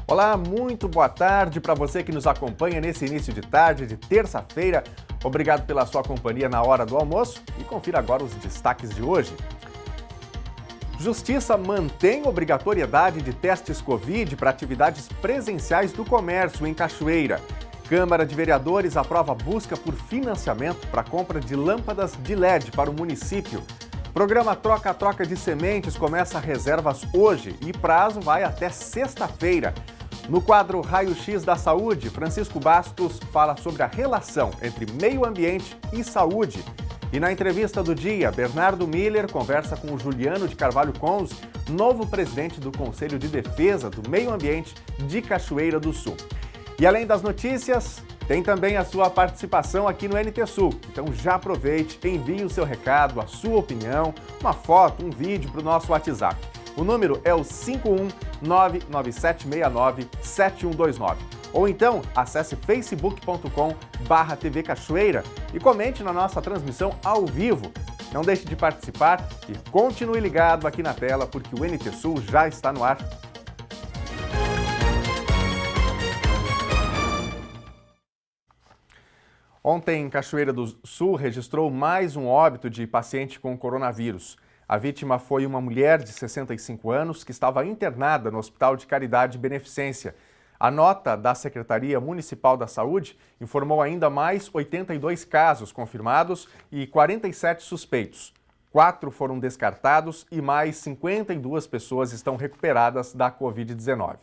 Olá, muito boa tarde para você que nos acompanha nesse início de tarde de terça-feira. Obrigado pela sua companhia na hora do almoço e confira agora os destaques de hoje. Justiça mantém obrigatoriedade de testes Covid para atividades presenciais do comércio em Cachoeira. Câmara de Vereadores aprova busca por financiamento para a compra de lâmpadas de LED para o município. Programa Troca-Troca de Sementes começa reservas hoje e prazo vai até sexta-feira. No quadro Raio-X da Saúde, Francisco Bastos fala sobre a relação entre meio ambiente e saúde. E na entrevista do dia, Bernardo Miller conversa com o Juliano de Carvalho Cons, novo presidente do Conselho de Defesa do Meio Ambiente de Cachoeira do Sul. E além das notícias, tem também a sua participação aqui no NT Sul. Então já aproveite, envie o seu recado, a sua opinião, uma foto, um vídeo para o nosso WhatsApp. O número é o 51997697129. Ou então, acesse facebook.com/TV Cachoeira e comente na nossa transmissão ao vivo. Não deixe de participar e continue ligado aqui na tela, porque o NT Sul já está no ar. Ontem, Cachoeira do Sul registrou mais um óbito de paciente com coronavírus. A vítima foi uma mulher de 65 anos que estava internada no Hospital de Caridade e Beneficência. A nota da Secretaria Municipal da Saúde informou ainda mais 82 casos confirmados e 47 suspeitos. 4 foram descartados e mais 52 pessoas estão recuperadas da Covid-19.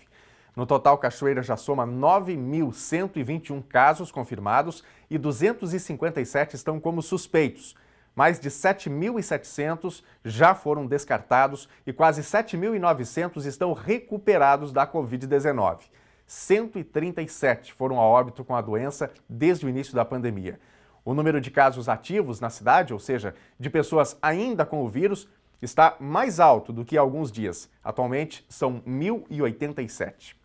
No total, Cachoeira já soma 9.121 casos confirmados e 257 estão como suspeitos. Mais de 7.700 já foram descartados e quase 7.900 estão recuperados da Covid-19. 137 foram a óbito com a doença desde o início da pandemia. O número de casos ativos na cidade, ou seja, de pessoas ainda com o vírus, está mais alto do que há alguns dias. Atualmente, são 1.087.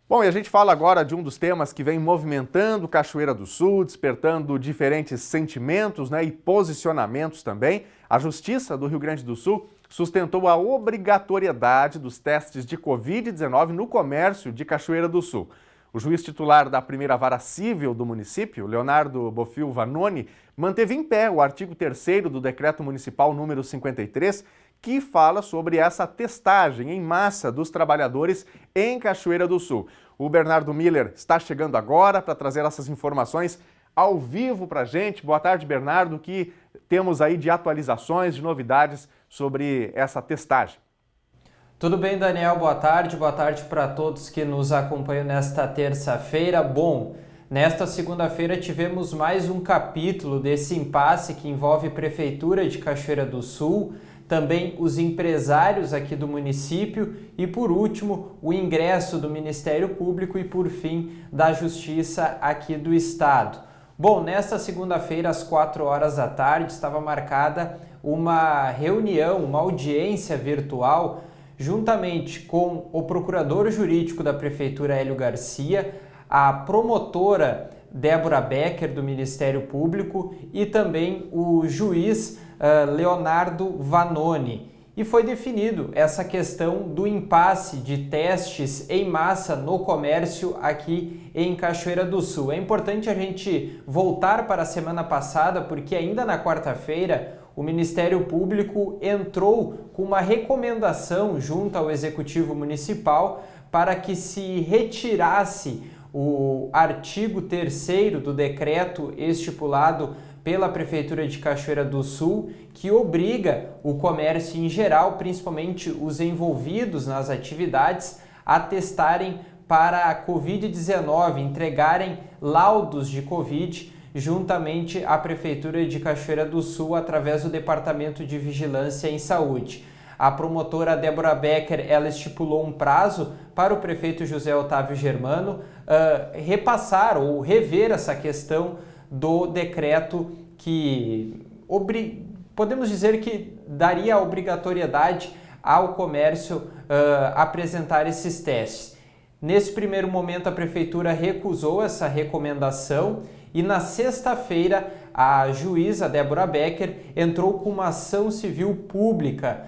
Bom, e a gente fala agora de um dos temas que vem movimentando Cachoeira do Sul, despertando diferentes sentimentos, e posicionamentos também. A Justiça do Rio Grande do Sul sustentou a obrigatoriedade dos testes de Covid-19 no comércio de Cachoeira do Sul. O juiz titular da primeira vara civil do município, Leonardo Bofil Vanoni, manteve em pé o artigo 3º do Decreto Municipal número 53, que fala sobre essa testagem em massa dos trabalhadores em Cachoeira do Sul. O Bernardo Miller está chegando agora para trazer essas informações ao vivo para a gente. Boa tarde, Bernardo. O que temos aí de atualizações, de novidades sobre essa testagem? Tudo bem, Daniel? Boa tarde para todos que nos acompanham nesta terça-feira. Bom, nesta segunda-feira tivemos mais um capítulo desse impasse que envolve a Prefeitura de Cachoeira do Sul, também os empresários aqui do município e, por último, o ingresso do Ministério Público e, por fim, da Justiça aqui do Estado. Bom, nesta segunda-feira, às 4 horas da tarde, estava marcada uma reunião, uma audiência virtual, juntamente com o procurador jurídico da Prefeitura, Hélio Garcia, a promotora Débora Becker, do Ministério Público, e também o juiz Leonardo Vanoni. E foi definido essa questão do impasse de testes em massa no comércio aqui em Cachoeira do Sul. É importante a gente voltar para a semana passada, porque ainda na quarta-feira o Ministério Público entrou com uma recomendação junto ao Executivo Municipal para que se retirasse o artigo 3º do decreto estipulado pela Prefeitura de Cachoeira do Sul, que obriga o comércio em geral, principalmente os envolvidos nas atividades, a testarem para a Covid-19, entregarem laudos de Covid juntamente à Prefeitura de Cachoeira do Sul através do Departamento de Vigilância em Saúde. A promotora Débora Becker, ela estipulou um prazo para o prefeito José Otávio Germano repassar ou rever essa questão do decreto que podemos dizer que daria a obrigatoriedade ao comércio apresentar esses testes. Nesse primeiro momento, a Prefeitura recusou essa recomendação e na sexta-feira a juíza Débora Becker entrou com uma ação civil pública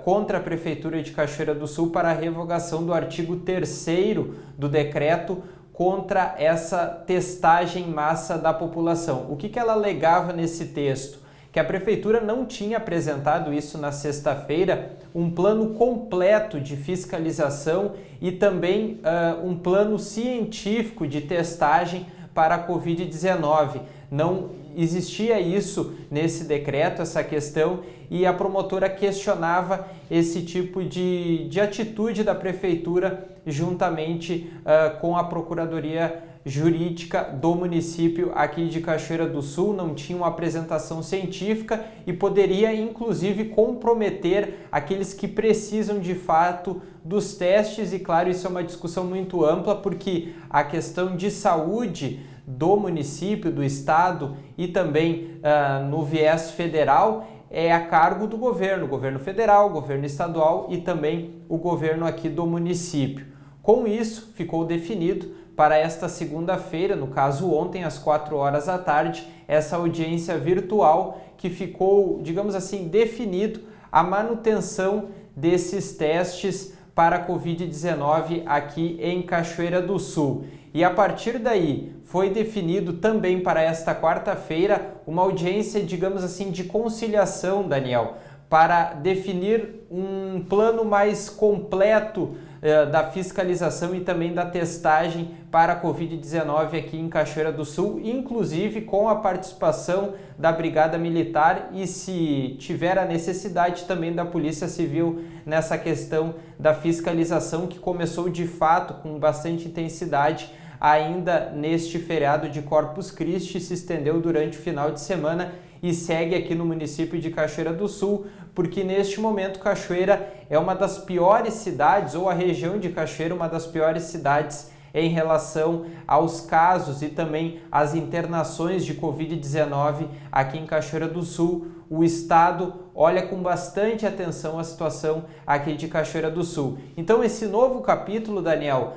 contra a Prefeitura de Cachoeira do Sul para a revogação do artigo 3º do decreto contra essa testagem em massa da população. O que ela alegava nesse texto? Que a Prefeitura não tinha apresentado isso na sexta-feira, um plano completo de fiscalização e também um plano científico de testagem para a Covid-19. Não existia isso nesse decreto, essa questão, e a promotora questionava esse tipo de atitude da Prefeitura juntamente com a Procuradoria Jurídica do município aqui de Cachoeira do Sul. Não tinha uma apresentação científica e poderia inclusive comprometer aqueles que precisam de fato dos testes, e claro, isso é uma discussão muito ampla porque a questão de saúde do município, do estado e também no viés federal é a cargo do governo federal, governo estadual e também o governo aqui do município. Com isso, ficou definido para esta segunda-feira, no caso ontem, às 4 horas da tarde, essa audiência virtual que ficou, digamos assim, definido a manutenção desses testes para a Covid-19 aqui em Cachoeira do Sul. E a partir daí foi definido também para esta quarta-feira uma audiência, digamos assim, de conciliação, Daniel, para definir um plano mais completo da fiscalização e também da testagem para a Covid-19 aqui em Cachoeira do Sul, inclusive com a participação da Brigada Militar e, se tiver a necessidade, também da Polícia Civil nessa questão da fiscalização, que começou de fato com bastante intensidade ainda neste feriado de Corpus Christi, se estendeu durante o final de semana e segue aqui no município de Cachoeira do Sul, porque neste momento Cachoeira é uma das piores cidades, ou a região de Cachoeira uma das piores cidades em relação aos casos e também às internações de Covid-19 aqui em Cachoeira do Sul. O estado olha com bastante atenção a situação aqui de Cachoeira do Sul. Então esse novo capítulo, Daniel,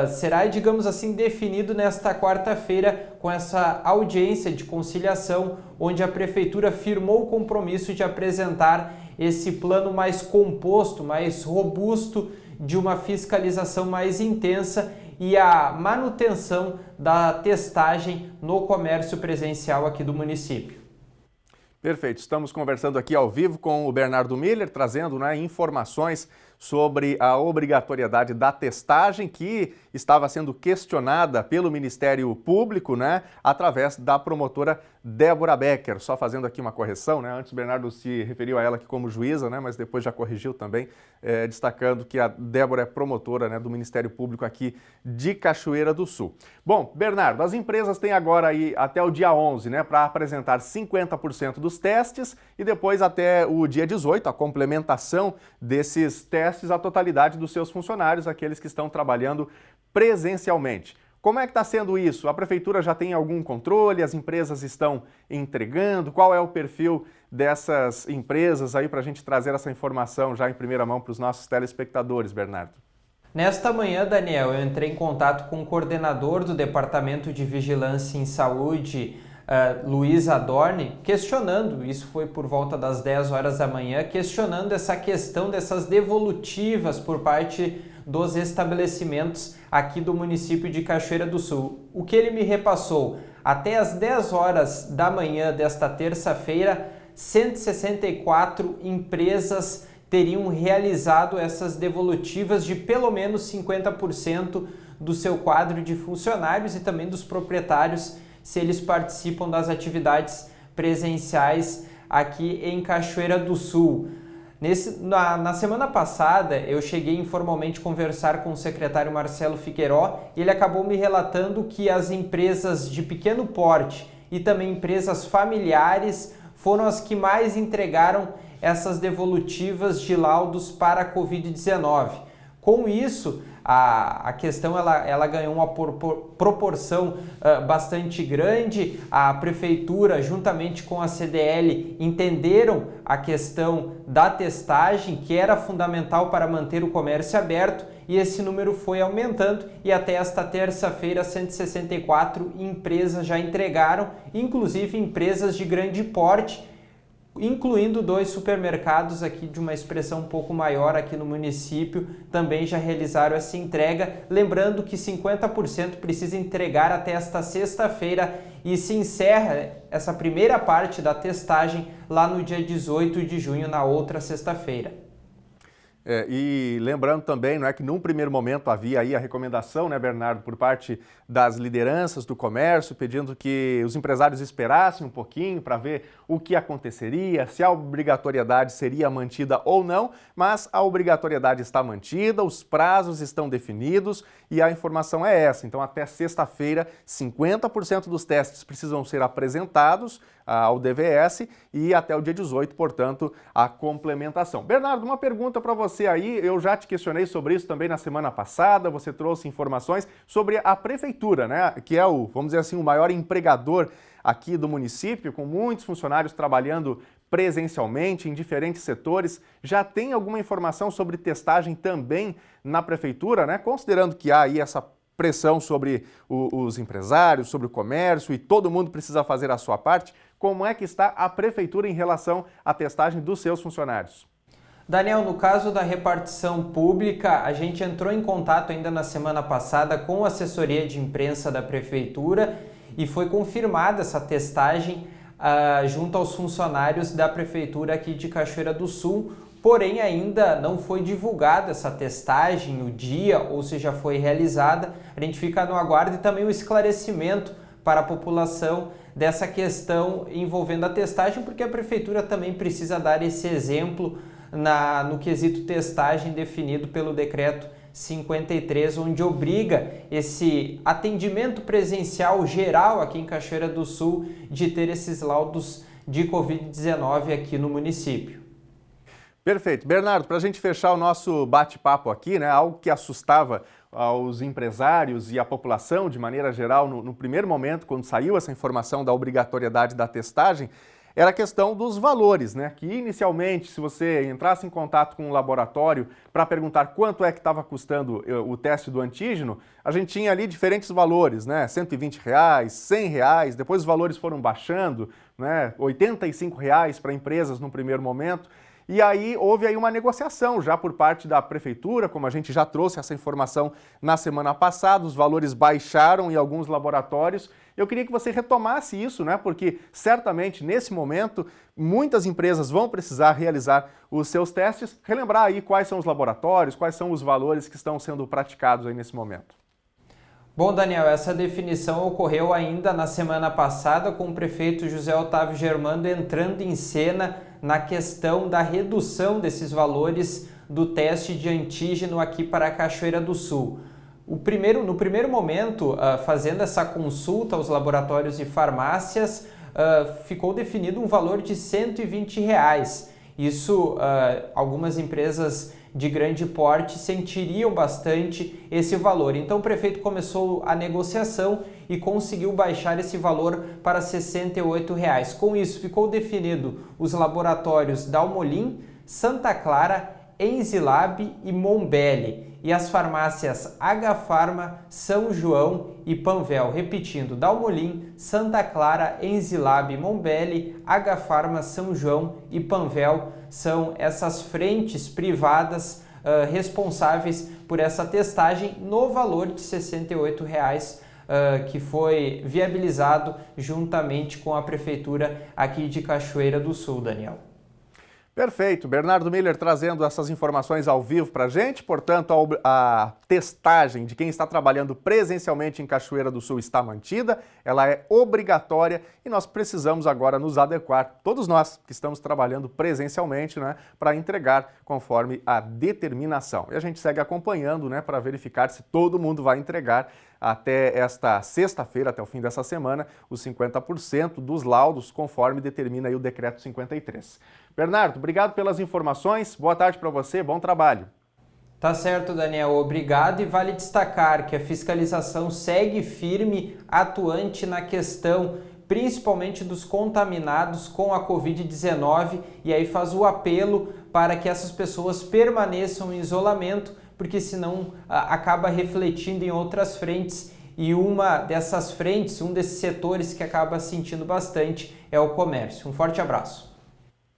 será, digamos assim, definido nesta quarta-feira com essa audiência de conciliação, onde a Prefeitura firmou o compromisso de apresentar esse plano mais composto, mais robusto, de uma fiscalização mais intensa e a manutenção da testagem no comércio presencial aqui do município. Perfeito, estamos conversando aqui ao vivo com o Bernardo Miller, trazendo informações sobre a obrigatoriedade da testagem, que estava sendo questionada pelo Ministério Público, através da promotora Débora Becker. Só fazendo aqui uma correção, antes o Bernardo se referiu a ela aqui como juíza, mas depois já corrigiu também, destacando que a Débora é promotora do Ministério Público aqui de Cachoeira do Sul. Bom, Bernardo, as empresas têm agora aí até o dia 11, para apresentar 50% dos testes e depois até o dia 18, a complementação desses testes à totalidade dos seus funcionários, aqueles que estão trabalhando presencialmente. Como é que está sendo isso? A Prefeitura já tem algum controle? As empresas estão entregando? Qual é o perfil dessas empresas aí para a gente trazer essa informação já em primeira mão para os nossos telespectadores, Bernardo? Nesta manhã, Daniel, eu entrei em contato com o coordenador do Departamento de Vigilância em Saúde, Luiz Adorni, questionando, isso foi por volta das 10 horas da manhã, questionando essa questão dessas devolutivas por parte dos estabelecimentos aqui do município de Cachoeira do Sul. O que ele me repassou? Até as 10 horas da manhã desta terça-feira, 164 empresas teriam realizado essas devolutivas de pelo menos 50% do seu quadro de funcionários e também dos proprietários, se eles participam das atividades presenciais aqui em Cachoeira do Sul. Na semana passada, eu cheguei informalmente a conversar com o secretário Marcelo Figueiró e ele acabou me relatando que as empresas de pequeno porte e também empresas familiares foram as que mais entregaram essas devolutivas de laudos para a Covid-19. Com isso, a questão ela ganhou uma proporção bastante grande. A prefeitura, juntamente com a CDL, entenderam a questão da testagem, que era fundamental para manter o comércio aberto, e esse número foi aumentando e até esta terça-feira 164 empresas já entregaram, inclusive empresas de grande porte, incluindo 2 supermercados aqui de uma expressão um pouco maior aqui no município, também já realizaram essa entrega. Lembrando que 50% precisa entregar até esta sexta-feira e se encerra essa primeira parte da testagem lá no dia 18 de junho, na outra sexta-feira. E lembrando também, não é que num primeiro momento havia aí a recomendação, né, Bernardo, por parte das lideranças do comércio, pedindo que os empresários esperassem um pouquinho para ver o que aconteceria, se a obrigatoriedade seria mantida ou não, mas a obrigatoriedade está mantida, os prazos estão definidos e a informação é essa. Então, até sexta-feira, 50% dos testes precisam ser apresentados ao DVS e até o dia 18, portanto, a complementação. Bernardo, uma pergunta para você aí, eu já te questionei sobre isso também na semana passada, você trouxe informações sobre a prefeitura, né, que é vamos dizer assim, o maior empregador aqui do município, com muitos funcionários trabalhando presencialmente em diferentes setores. Já tem alguma informação sobre testagem também na prefeitura, né, considerando que há aí essa pressão sobre os empresários, sobre o comércio e todo mundo precisa fazer a sua parte? Como é que está a prefeitura em relação à testagem dos seus funcionários? Daniel, no caso da repartição pública, a gente entrou em contato ainda na semana passada com a assessoria de imprensa da prefeitura e foi confirmada essa testagem junto aos funcionários da prefeitura aqui de Cachoeira do Sul. Porém, ainda não foi divulgada essa testagem, o dia ou se já foi realizada. A gente fica no aguardo e também o esclarecimento para a população dessa questão envolvendo a testagem, porque a prefeitura também precisa dar esse exemplo no quesito testagem definido pelo decreto 53, onde obriga esse atendimento presencial geral aqui em Cachoeira do Sul de ter esses laudos de Covid-19 aqui no município. Perfeito. Bernardo, para a gente fechar o nosso bate-papo aqui, né, algo que assustava aos empresários e a população de maneira geral no primeiro momento, quando saiu essa informação da obrigatoriedade da testagem, era a questão dos valores, né? Que inicialmente, se você entrasse em contato com um laboratório para perguntar quanto é que estava custando o teste do antígeno, a gente tinha ali diferentes valores, né? R$120, R$100, depois os valores foram baixando, né? R$85 para empresas no primeiro momento. E aí houve aí uma negociação já por parte da prefeitura, como a gente já trouxe essa informação na semana passada, os valores baixaram em alguns laboratórios. Eu queria que você retomasse isso, né? Porque certamente nesse momento muitas empresas vão precisar realizar os seus testes. Relembrar aí quais são os laboratórios, quais são os valores que estão sendo praticados aí nesse momento. Bom, Daniel, essa definição ocorreu ainda na semana passada com o prefeito José Otávio Germando entrando em cena na questão da redução desses valores do teste de antígeno aqui para a Cachoeira do Sul. No primeiro momento, fazendo essa consulta aos laboratórios e farmácias, ficou definido um valor de R$120. Isso, algumas empresas de grande porte sentiriam bastante esse valor. Então o prefeito começou a negociação e conseguiu baixar esse valor para R$68. Com isso ficou definido os laboratórios Dalmolin, Santa Clara, Enzilab e Mombelli e as farmácias H-Pharma, São João e Panvel. Repetindo, Dalmolin, Santa Clara, Enzilab, Mombelli, H-Pharma, São João e Panvel são essas frentes privadas responsáveis por essa testagem no valor de R$68, que foi viabilizado juntamente com a prefeitura aqui de Cachoeira do Sul, Daniel. Perfeito. Bernardo Miller trazendo essas informações ao vivo para a gente. Portanto, a testagem de quem está trabalhando presencialmente em Cachoeira do Sul está mantida, ela é obrigatória e nós precisamos agora nos adequar, todos nós que estamos trabalhando presencialmente, né, para entregar conforme a determinação. E a gente segue acompanhando, né, para verificar se todo mundo vai entregar até esta sexta-feira, até o fim dessa semana, os 50% dos laudos, conforme determina aí o decreto 53. Bernardo, obrigado pelas informações, boa tarde para você, bom trabalho. Tá certo, Daniel. Obrigado. E vale destacar que a fiscalização segue firme, atuante na questão, principalmente dos contaminados com a Covid-19, e aí faz o apelo para que essas pessoas permaneçam em isolamento, porque senão acaba refletindo em outras frentes, e uma dessas frentes, um desses setores que acaba sentindo bastante é o comércio. Um forte abraço.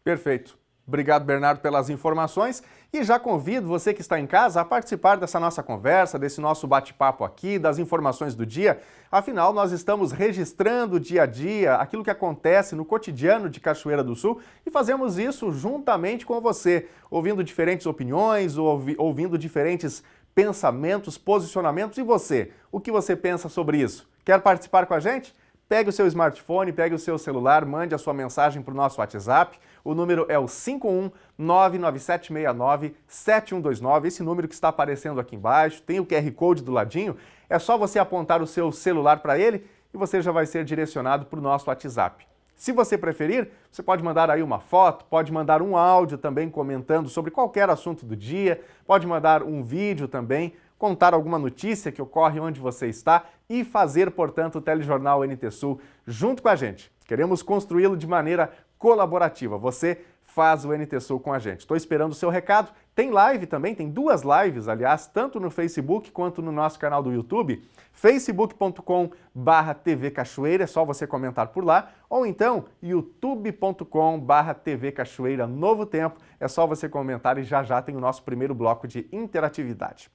Perfeito. Obrigado, Bernardo, pelas informações. E já convido você que está em casa a participar dessa nossa conversa, desse nosso bate-papo aqui, das informações do dia. Afinal, nós estamos registrando dia a dia aquilo que acontece no cotidiano de Cachoeira do Sul e fazemos isso juntamente com você, ouvindo diferentes opiniões, ouvindo diferentes pensamentos, posicionamentos. E você? O que você pensa sobre isso? Quer participar com a gente? Pegue o seu smartphone, pegue o seu celular, mande a sua mensagem para o nosso WhatsApp. O número é o 51997697129. Esse número que está aparecendo aqui embaixo, tem o QR Code do ladinho. É só você apontar o seu celular para ele e você já vai ser direcionado para o nosso WhatsApp. Se você preferir, você pode mandar aí uma foto, pode mandar um áudio também comentando sobre qualquer assunto do dia, pode mandar um vídeo também, contar alguma notícia que ocorre onde você está e fazer, portanto, o Telejornal NT Sul junto com a gente. Queremos construí-lo de maneira colaborativa. Você faz o NT Sul com a gente. Estou esperando o seu recado. Tem live também, tem 2 lives, aliás, tanto no Facebook quanto no nosso canal do YouTube, facebook.com/TV Cachoeira, é só você comentar por lá, ou então youtube.com/TV Cachoeira Novo Tempo, é só você comentar e já tem o nosso primeiro bloco de interatividade.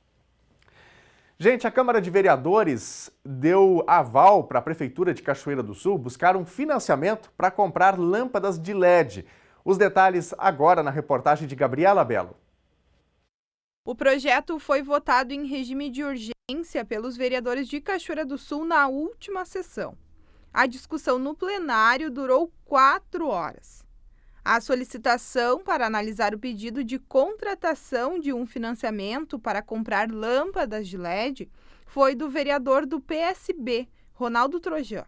Gente, a Câmara de Vereadores deu aval para a Prefeitura de Cachoeira do Sul buscar um financiamento para comprar lâmpadas de LED. Os detalhes agora na reportagem de Gabriela Belo. O projeto foi votado em regime de urgência pelos vereadores de Cachoeira do Sul na última sessão. A discussão no plenário durou 4 horas. A solicitação para analisar o pedido de contratação de um financiamento para comprar lâmpadas de LED foi do vereador do PSB, Ronaldo Trojan.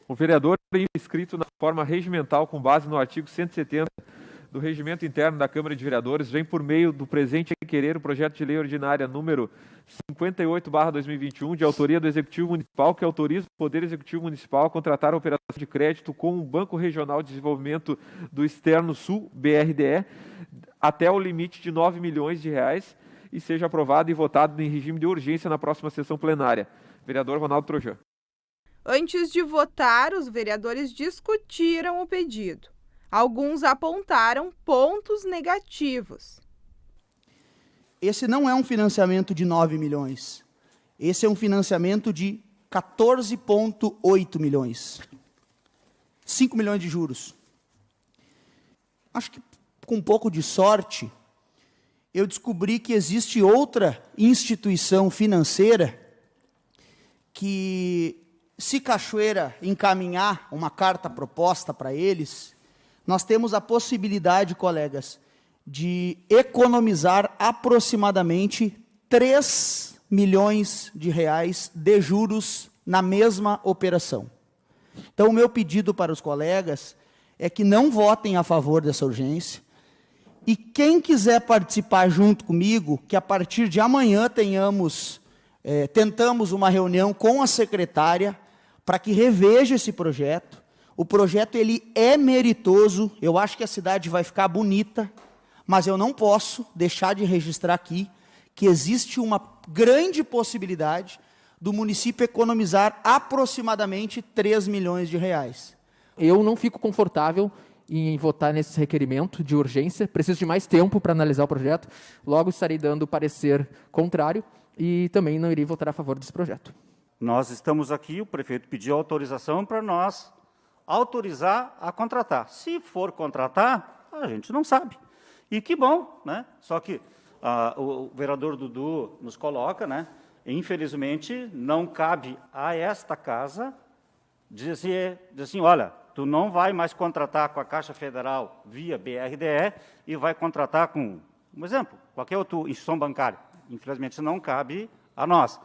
O vereador inscrito na forma regimental com base no artigo 170 do Regimento Interno da Câmara de Vereadores vem por meio do presente requerer o projeto de lei ordinária número 58/2021, de autoria do Executivo Municipal, que autoriza o Poder Executivo Municipal a contratar a operação de crédito com o Banco Regional de Desenvolvimento do Externo Sul, BRDE, até o limite de R$ 9 milhões e seja aprovado e votado em regime de urgência na próxima sessão plenária. Vereador Ronaldo Trojan. Antes de votar, os vereadores discutiram o pedido. Alguns apontaram pontos negativos. Esse não é um financiamento de 9 milhões. Esse é um financiamento de 14,8 milhões. 5 milhões de juros. Acho que com um pouco de sorte, eu descobri que existe outra instituição financeira que, se Cachoeira encaminhar uma carta proposta para eles, nós temos a possibilidade, colegas, de economizar aproximadamente 3 milhões de reais de juros na mesma operação. Então, o meu pedido para os colegas é que não votem a favor dessa urgência e quem quiser participar junto comigo, que a partir de amanhã tentamos uma reunião com a secretária para que reveja esse projeto. O projeto ele é meritoso, eu acho que a cidade vai ficar bonita, mas eu não posso deixar de registrar aqui que existe uma grande possibilidade do município economizar aproximadamente 3 milhões de reais. Eu não fico confortável em votar nesse requerimento de urgência, preciso de mais tempo para analisar o projeto, logo estarei dando parecer contrário e também não irei votar a favor desse projeto. Nós estamos aqui, o prefeito pediu autorização para nós autorizar a contratar. Se for contratar, a gente não sabe. E que bom, né? Só que o vereador Dudu nos coloca, né? Infelizmente, não cabe a esta casa dizer assim, olha, tu não vai mais contratar com a Caixa Federal via BRDE e vai contratar com, um exemplo, qualquer outra instituição bancária. Infelizmente, não cabe a nós.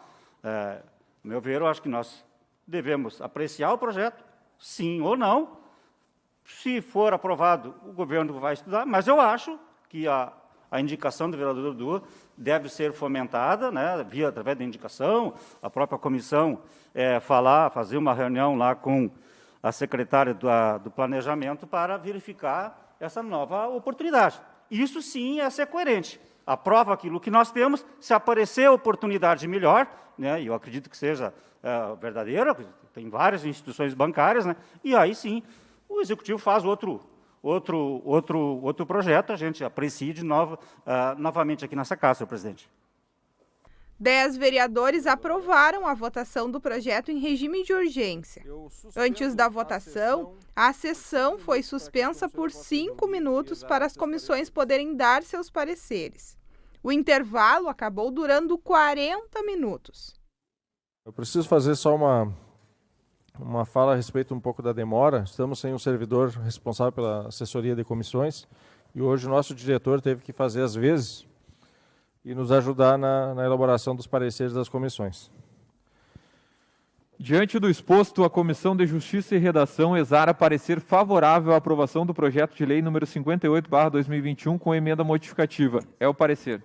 No meu ver, eu acho que nós devemos apreciar o projeto, sim ou não. Se for aprovado, o governo vai estudar, mas eu acho que a a indicação do vereador Dudu deve ser fomentada, né, através da indicação, a própria comissão fazer uma reunião lá com a secretária do Planejamento para verificar essa nova oportunidade. Isso sim é ser coerente. Aprova aquilo que nós temos, se aparecer oportunidade melhor, né, e eu acredito que seja verdadeira, tem várias instituições bancárias, né, e aí sim o Executivo faz outro projeto, a gente aprecia novamente aqui nessa casa, senhor presidente. 10 vereadores aprovaram a votação do projeto em regime de urgência. Antes da votação, a sessão foi suspensa por 5 minutos para as comissões poderem dar seus pareceres. O intervalo acabou durando 40 minutos. Eu preciso fazer só uma fala a respeito um pouco da demora. Estamos sem um servidor responsável pela assessoria de comissões e hoje o nosso diretor teve que fazer as vezes e nos ajudar na elaboração dos pareceres das comissões. Diante do exposto, a Comissão de Justiça e Redação exara parecer favorável à aprovação do projeto de lei número 58/2021 com emenda modificativa. É o parecer.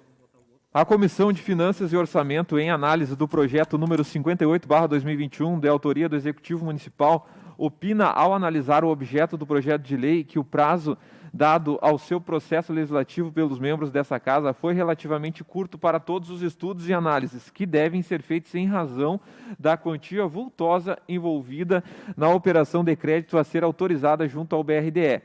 A Comissão de Finanças e Orçamento, em análise do projeto número 58/2021, de autoria do Executivo Municipal, opina, ao analisar o objeto do projeto de lei, que o prazo dado ao seu processo legislativo pelos membros dessa Casa foi relativamente curto para todos os estudos e análises que devem ser feitos em razão da quantia vultosa envolvida na operação de crédito a ser autorizada junto ao BRDE.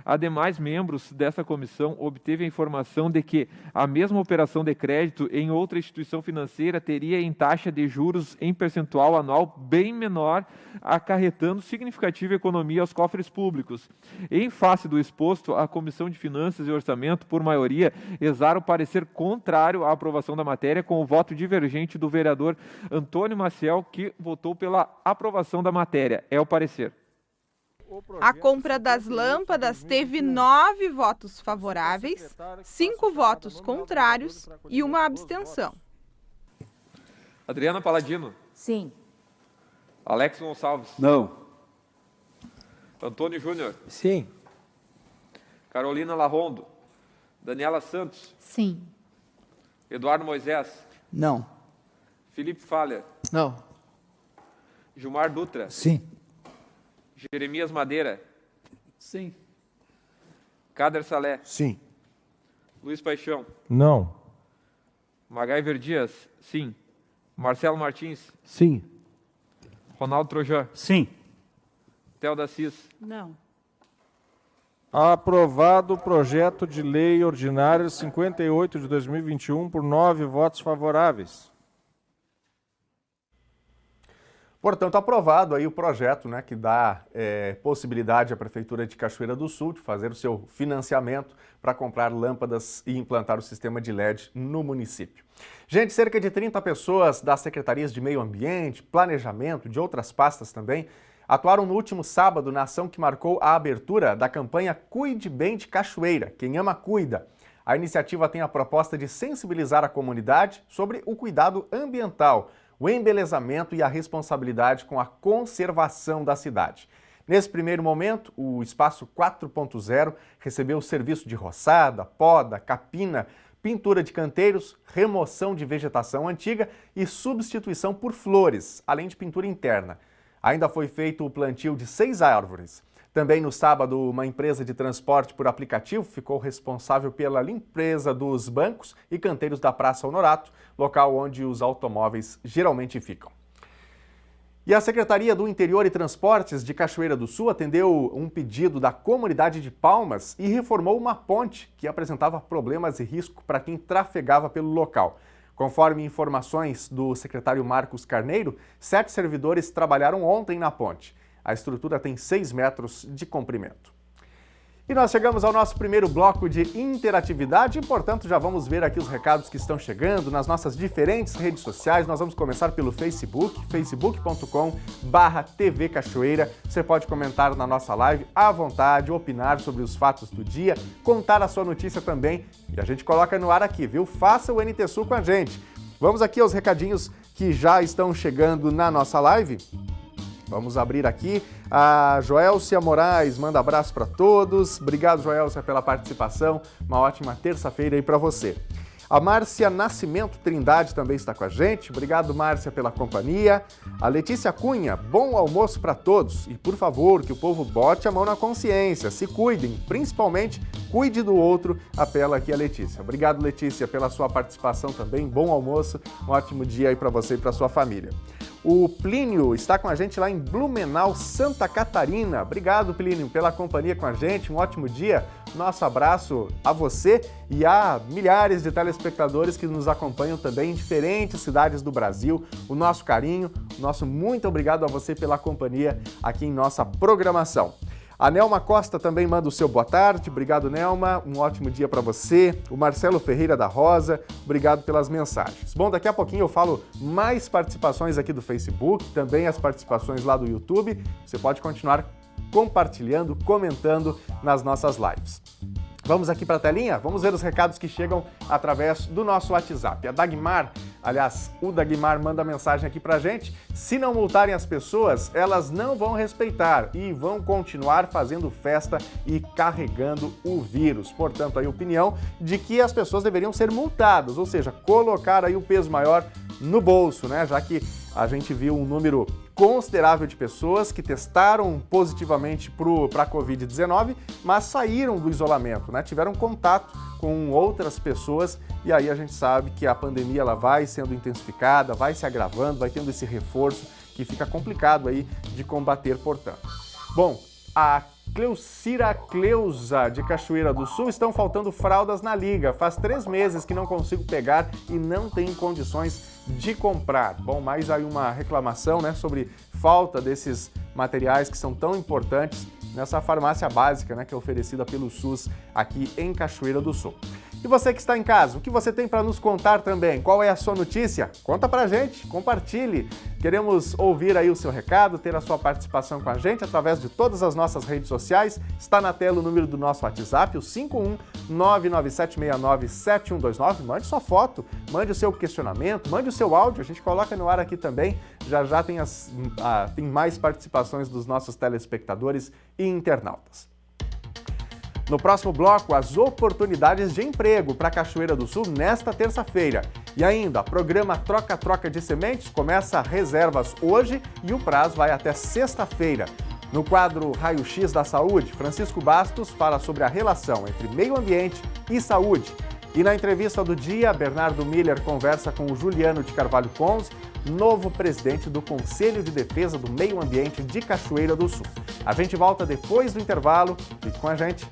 Ademais, membros dessa comissão obteve a informação de que a mesma operação de crédito em outra instituição financeira teria em taxa de juros em percentual anual bem menor, acarretando significativa economia aos cofres públicos. Em face do exposto, a Comissão de Finanças e Orçamento, por maioria, exara o parecer contrário à aprovação da matéria, com o voto divergente do vereador Antônio Maciel, que votou pela aprovação da matéria. É o parecer. A compra das lâmpadas teve 9 votos favoráveis, 5 votos contrários e uma abstenção. Adriana Paladino. Sim. Alex Gonçalves. Não. Antônio Júnior. Sim. Carolina Larrondo. Daniela Santos. Sim. Eduardo Moisés. Não. Felipe Faller. Não. Gilmar Dutra. Sim. Jeremias Madeira. Sim. Kader Salé. Sim. Luiz Paixão. Não. Magaiver Dias. Sim. Marcelo Martins. Sim. Ronaldo Trojan. Sim. Thelda Cis. Não. Aprovado o projeto de lei ordinária 58 de 2021 por 9 votos favoráveis. Portanto, aprovado aí o projeto, né, que dá possibilidade à Prefeitura de Cachoeira do Sul de fazer o seu financiamento para comprar lâmpadas e implantar o sistema de LED no município. Gente, cerca de 30 pessoas das Secretarias de Meio Ambiente, Planejamento, de outras pastas também, atuaram no último sábado na ação que marcou a abertura da campanha Cuide Bem de Cachoeira. Quem ama, cuida. A iniciativa tem a proposta de sensibilizar a comunidade sobre o cuidado ambiental, o embelezamento e a responsabilidade com a conservação da cidade. Nesse primeiro momento, o Espaço 4.0 recebeu o serviço de roçada, poda, capina, pintura de canteiros, remoção de vegetação antiga e substituição por flores, além de pintura interna. Ainda foi feito o plantio de 6 árvores. Também no sábado, uma empresa de transporte por aplicativo ficou responsável pela limpeza dos bancos e canteiros da Praça Honorato, local onde os automóveis geralmente ficam. E a Secretaria do Interior e Transportes de Cachoeira do Sul atendeu um pedido da comunidade de Palmas e reformou uma ponte que apresentava problemas e risco para quem trafegava pelo local. Conforme informações do secretário Marcos Carneiro, 7 servidores trabalharam ontem na ponte. A estrutura tem 6 metros de comprimento. E nós chegamos ao nosso primeiro bloco de interatividade e, portanto, já vamos ver aqui os recados que estão chegando nas nossas diferentes redes sociais. Nós vamos começar pelo Facebook, facebook.com/TV Cachoeira. Você pode comentar na nossa live à vontade, opinar sobre os fatos do dia, contar a sua notícia também. E a gente coloca no ar aqui, viu? Faça o NT Sul com a gente. Vamos aqui aos recadinhos que já estão chegando na nossa live. Vamos abrir aqui. A Joelcia Moraes manda abraço para todos. Obrigado, Joelcia, pela participação. Uma ótima terça-feira aí para você. A Márcia Nascimento Trindade também está com a gente. Obrigado, Márcia, pela companhia. A Letícia Cunha, bom almoço para todos. E, por favor, que o povo bote a mão na consciência, se cuidem, principalmente cuide do outro, apela aqui a Letícia. Obrigado, Letícia, pela sua participação também. Bom almoço, um ótimo dia aí para você e para sua família. O Plínio está com a gente lá em Blumenau, Santa Catarina. Obrigado, Plínio, pela companhia com a gente. Um ótimo dia. Nosso abraço a você e a milhares de telespectadores que nos acompanham também em diferentes cidades do Brasil. O nosso carinho, o nosso muito obrigado a você pela companhia aqui em nossa programação. A Nelma Costa também manda o seu boa tarde. Obrigado, Nelma. Um ótimo dia para você. O Marcelo Ferreira da Rosa, obrigado pelas mensagens. Bom, daqui a pouquinho eu falo mais participações aqui do Facebook, também as participações lá do YouTube. Você pode continuar compartilhando, comentando nas nossas lives. Vamos aqui para a telinha? Vamos ver os recados que chegam através do nosso WhatsApp. A Dagmar, aliás, o Dagmar manda mensagem aqui para a gente. Se não multarem as pessoas, elas não vão respeitar e vão continuar fazendo festa e carregando o vírus. Portanto, aí a opinião de que as pessoas deveriam ser multadas, ou seja, colocar aí o peso maior no bolso, né? Já que a gente viu um número considerável de pessoas que testaram positivamente para a Covid-19, mas saíram do isolamento, né? Tiveram contato com outras pessoas e aí a gente sabe que a pandemia ela vai sendo intensificada, vai se agravando, vai tendo esse reforço que fica complicado aí de combater, portanto. Bom, a Cleucira Cleusa, de Cachoeira do Sul, estão faltando fraldas na liga. Faz 3 meses que não consigo pegar e não tenho condições de comprar. Bom, mais aí uma reclamação, né, sobre falta desses materiais que são tão importantes nessa farmácia básica, né, que é oferecida pelo SUS aqui em Cachoeira do Sul. E você que está em casa, o que você tem para nos contar também? Qual é a sua notícia? Conta pra gente, compartilhe. Queremos ouvir aí o seu recado, ter a sua participação com a gente através de todas as nossas redes sociais. Está na tela o número do nosso WhatsApp, o 51997697129. Mande sua foto, mande o seu questionamento, mande o seu áudio, a gente coloca no ar aqui também. Já tem, tem mais participações dos nossos telespectadores e internautas. No próximo bloco, as oportunidades de emprego para Cachoeira do Sul nesta terça-feira. E ainda, programa Troca-Troca de Sementes começa reservas hoje e o prazo vai até sexta-feira. No quadro Raio X da Saúde, Francisco Bastos fala sobre a relação entre meio ambiente e saúde. E na entrevista do dia, Bernardo Miller conversa com o Juliano de Carvalho Pons, novo presidente do Conselho de Defesa do Meio Ambiente de Cachoeira do Sul. A gente volta depois do intervalo. Fique com a gente.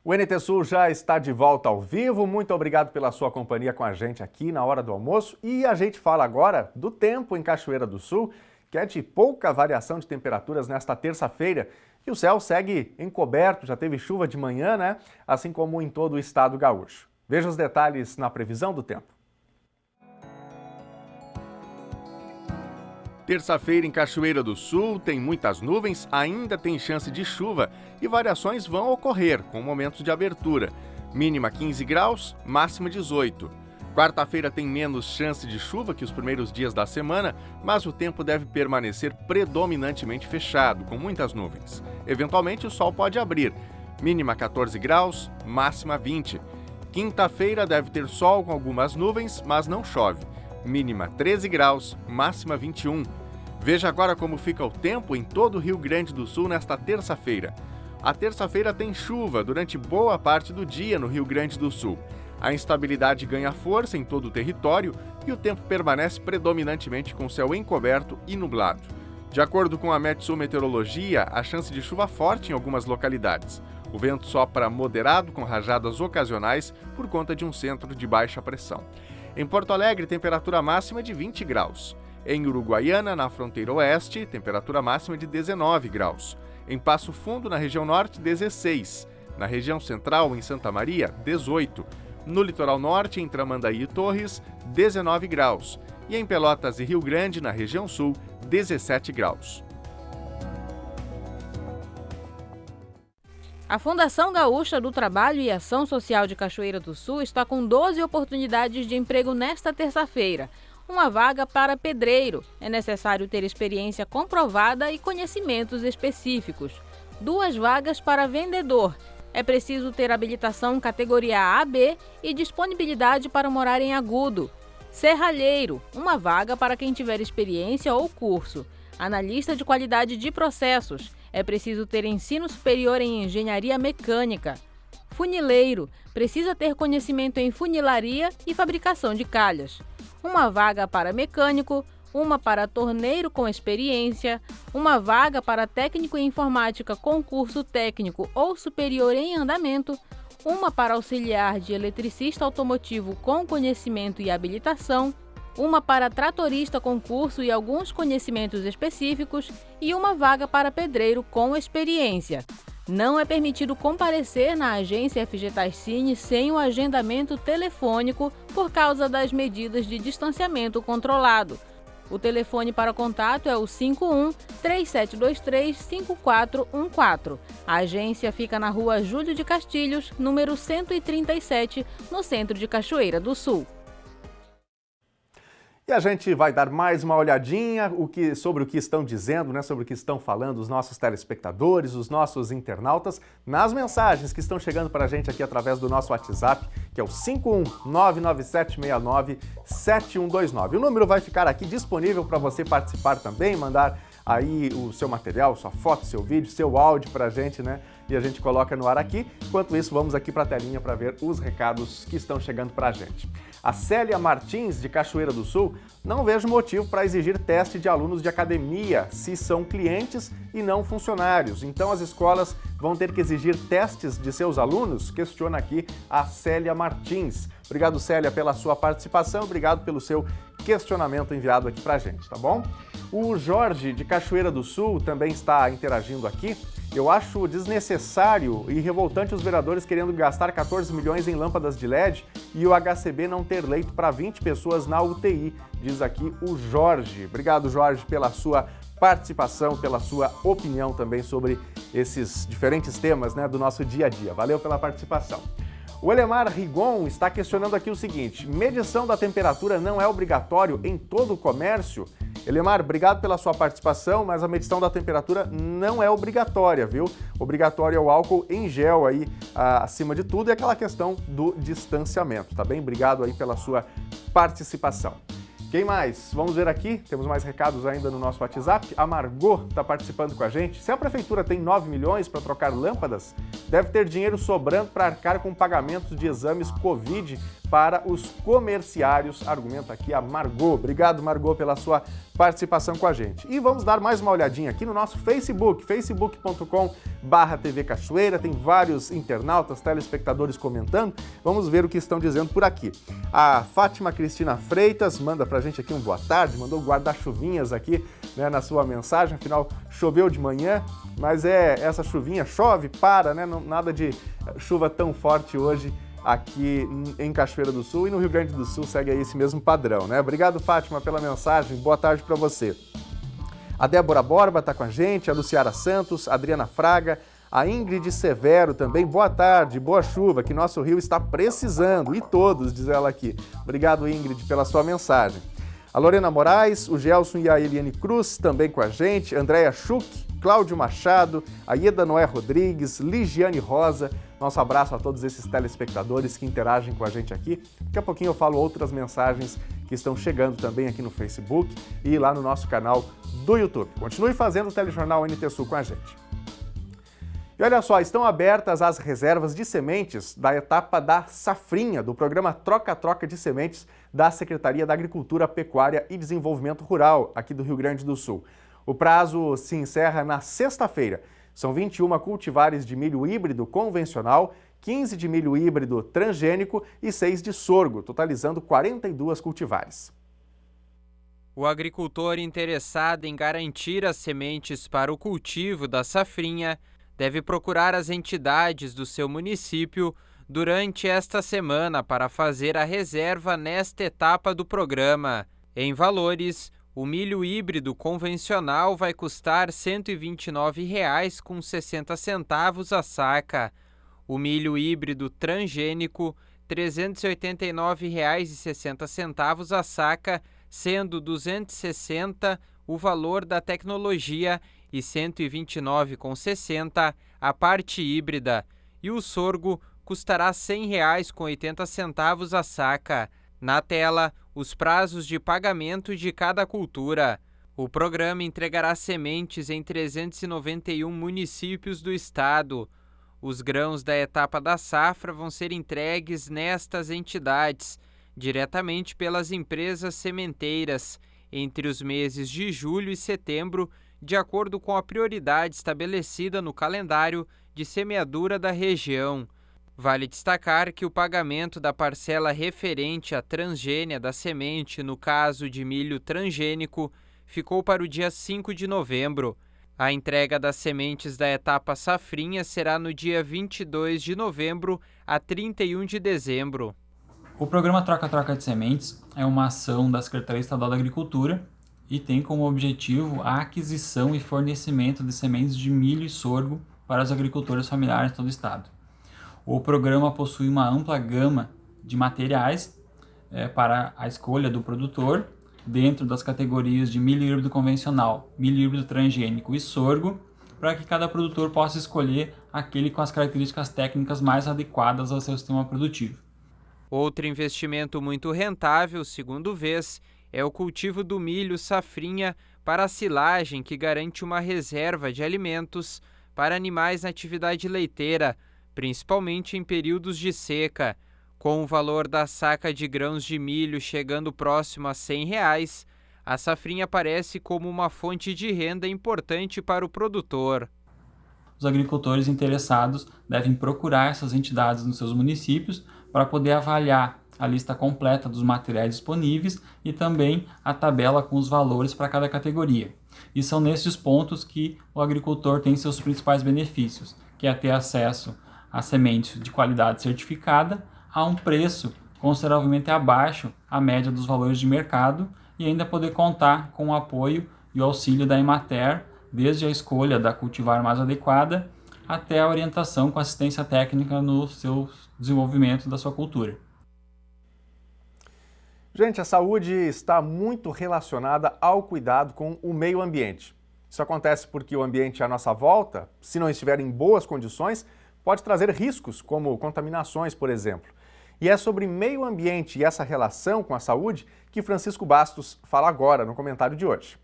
O NT Sul já está de volta ao vivo. Muito obrigado pela sua companhia com a gente aqui na hora do almoço. E a gente fala agora do tempo em Cachoeira do Sul, que é de pouca variação de temperaturas nesta terça-feira. E o céu segue encoberto, já teve chuva de manhã, né? Assim como em todo o estado gaúcho. Veja os detalhes na previsão do tempo. Terça-feira em Cachoeira do Sul tem muitas nuvens, ainda tem chance de chuva e variações vão ocorrer com momentos de abertura. Mínima 15 graus, máxima 18. Quarta-feira tem menos chance de chuva que os primeiros dias da semana, mas o tempo deve permanecer predominantemente fechado, com muitas nuvens. Eventualmente o sol pode abrir. Mínima 14 graus, máxima 20. Quinta-feira deve ter sol com algumas nuvens, mas não chove. Mínima 13 graus, máxima 21. Veja agora como fica o tempo em todo o Rio Grande do Sul nesta terça-feira. A terça-feira tem chuva durante boa parte do dia no Rio Grande do Sul. A instabilidade ganha força em todo o território e o tempo permanece predominantemente com céu encoberto e nublado. De acordo com a Metsul Meteorologia, há chance de chuva forte em algumas localidades. O vento sopra moderado com rajadas ocasionais por conta de um centro de baixa pressão. Em Porto Alegre, temperatura máxima de 20 graus. Em Uruguaiana, na fronteira oeste, temperatura máxima de 19 graus. Em Passo Fundo, na região norte, 16. Na região central, em Santa Maria, 18. No litoral norte, em Tramandaí e Torres, 19 graus. E em Pelotas e Rio Grande, na região sul, 17 graus. A Fundação Gaúcha do Trabalho e Ação Social de Cachoeira do Sul está com 12 oportunidades de emprego nesta terça-feira. Uma vaga para pedreiro. É necessário ter experiência comprovada e conhecimentos específicos. 2 vagas para vendedor. É preciso ter habilitação categoria AB e disponibilidade para morar em Agudo. Serralheiro. Uma vaga para quem tiver experiência ou curso. Analista de qualidade de processos. É preciso ter ensino superior em engenharia mecânica. Funileiro. Precisa ter conhecimento em funilaria e fabricação de calhas. Uma vaga para mecânico, uma para torneiro com experiência, uma vaga para técnico em informática com curso técnico ou superior em andamento, uma para auxiliar de eletricista automotivo com conhecimento e habilitação, uma para tratorista com curso e alguns conhecimentos específicos e uma vaga para pedreiro com experiência. Não é permitido comparecer na agência FG Taicine sem o agendamento telefônico por causa das medidas de distanciamento controlado. O telefone para contato é o 51-3723-5414. A agência fica na rua Júlio de Castilhos, número 137, no centro de Cachoeira do Sul. E a gente vai dar mais uma olhadinha sobre o que estão dizendo, né, sobre o que estão falando os nossos telespectadores, os nossos internautas, nas mensagens que estão chegando para a gente aqui através do nosso WhatsApp, que é o 51997697129. O número vai ficar aqui disponível para você participar também, mandar aí o seu material, sua foto, seu vídeo, seu áudio para a gente, né? E a gente coloca no ar aqui. Enquanto isso, vamos aqui para a telinha para ver os recados que estão chegando para a gente. A Célia Martins, de Cachoeira do Sul, não vejo motivo para exigir teste de alunos de academia se são clientes e não funcionários. Então as escolas vão ter que exigir testes de seus alunos? Questiona aqui a Célia Martins. Obrigado, Célia, pela sua participação. Obrigado pelo seu questionamento enviado aqui para a gente, tá bom? O Jorge, de Cachoeira do Sul, também está interagindo aqui. Eu acho desnecessário e revoltante os vereadores querendo gastar 14 milhões em lâmpadas de LED e o HCB não ter leito para 20 pessoas na UTI, diz aqui o Jorge. Obrigado, Jorge, pela sua participação, pela sua opinião também sobre esses diferentes temas, né, do nosso dia a dia. Valeu pela participação. O Elemar Rigon está questionando aqui o seguinte: medição da temperatura não é obrigatório em todo o comércio? Elemar, obrigado pela sua participação, mas a medição da temperatura não é obrigatória, viu? Obrigatório é o álcool em gel aí, acima de tudo, e aquela questão do distanciamento, tá bem? Obrigado aí pela sua participação. Quem mais? Vamos ver aqui, temos mais recados ainda no nosso WhatsApp. A Margot está participando com a gente. Se a prefeitura tem 9 milhões para trocar lâmpadas, deve ter dinheiro sobrando para arcar com pagamentos de exames Covid para os comerciários, argumenta aqui a Margot. Obrigado, Margot, pela sua participação com a gente. E vamos dar mais uma olhadinha aqui no nosso Facebook, facebook.com/TV Cachoeira. Tem vários internautas, telespectadores comentando. Vamos ver o que estão dizendo por aqui. A Fátima Cristina Freitas manda pra gente aqui um boa tarde, mandou guarda-chuvinhas aqui, né, na sua mensagem. Afinal, choveu de manhã, mas essa chuvinha chove, para, né? Não, nada de chuva tão forte hoje aqui em Cachoeira do Sul, e no Rio Grande do Sul segue aí esse mesmo padrão, né? Obrigado, Fátima, pela mensagem. Boa tarde para você. A Débora Borba está com a gente, a Luciara Santos, a Adriana Fraga, a Ingrid Severo também. Boa tarde, boa chuva, que nosso rio está precisando, e todos, diz ela aqui. Obrigado, Ingrid, pela sua mensagem. A Lorena Moraes, o Gelson e a Eliane Cruz também com a gente, Andréia Schuch, Cláudio Machado, a Ieda Noé Rodrigues, Ligiane Rosa. Nosso abraço a todos esses telespectadores que interagem com a gente aqui. Daqui a pouquinho eu falo outras mensagens que estão chegando também aqui no Facebook e lá no nosso canal do YouTube. Continue fazendo o Telejornal NT Sul com a gente. E olha só, estão abertas as reservas de sementes da etapa da safrinha, do programa Troca-Troca de Sementes da Secretaria da Agricultura, Pecuária e Desenvolvimento Rural, aqui do Rio Grande do Sul. O prazo se encerra na sexta-feira. São 21 cultivares de milho híbrido convencional, 15 de milho híbrido transgênico e 6 de sorgo, totalizando 42 cultivares. O agricultor interessado em garantir as sementes para o cultivo da safrinha deve procurar as entidades do seu município durante esta semana para fazer a reserva nesta etapa do programa. Em valores, O milho híbrido convencional vai custar R$ 129,60 a saca. O milho híbrido transgênico, R$ 389,60 a saca, sendo R$ 260 o valor da tecnologia e R$ 129,60 a parte híbrida. E o sorgo custará R$ 100,80 a saca. Na tela, os prazos de pagamento de cada cultura. O programa entregará sementes em 391 municípios do estado. Os grãos da etapa da safra vão ser entregues nestas entidades, diretamente pelas empresas sementeiras, entre os meses de julho e setembro, de acordo com a prioridade estabelecida no calendário de semeadura da região. Vale destacar que o pagamento da parcela referente à transgênia da semente, no caso de milho transgênico, ficou para o dia 5 de novembro. A entrega das sementes da etapa safrinha será no dia 22 de novembro a 31 de dezembro. O programa Troca-Troca de Sementes é uma ação da Secretaria Estadual da Agricultura e tem como objetivo a aquisição e fornecimento de sementes de milho e sorgo para os agricultores familiares de todo o estado. O programa possui uma ampla gama de materiais para a escolha do produtor, dentro das categorias de milho híbrido convencional, milho híbrido transgênico e sorgo, para que cada produtor possa escolher aquele com as características técnicas mais adequadas ao seu sistema produtivo. Outro investimento muito rentável, segundo o VES, é o cultivo do milho safrinha para a silagem, que garante uma reserva de alimentos para animais na atividade leiteira, principalmente em períodos de seca. Com o valor da saca de grãos de milho chegando próximo a R$ 100, a safrinha aparece como uma fonte de renda importante para o produtor. Os agricultores interessados devem procurar essas entidades nos seus municípios para poder avaliar a lista completa dos materiais disponíveis e também a tabela com os valores para cada categoria. E são nesses pontos que o agricultor tem seus principais benefícios, que é ter acesso a sementes de qualidade certificada a um preço consideravelmente abaixo à média dos valores de mercado e ainda poder contar com o apoio e o auxílio da Emater, desde a escolha da cultivar mais adequada até a orientação com assistência técnica no seu desenvolvimento da sua cultura. Gente, a saúde está muito relacionada ao cuidado com o meio ambiente. Isso acontece porque o ambiente à nossa volta, se não estiver em boas condições, pode trazer riscos, como contaminações, por exemplo. E é sobre meio ambiente e essa relação com a saúde que Francisco Bastos fala agora no comentário de hoje.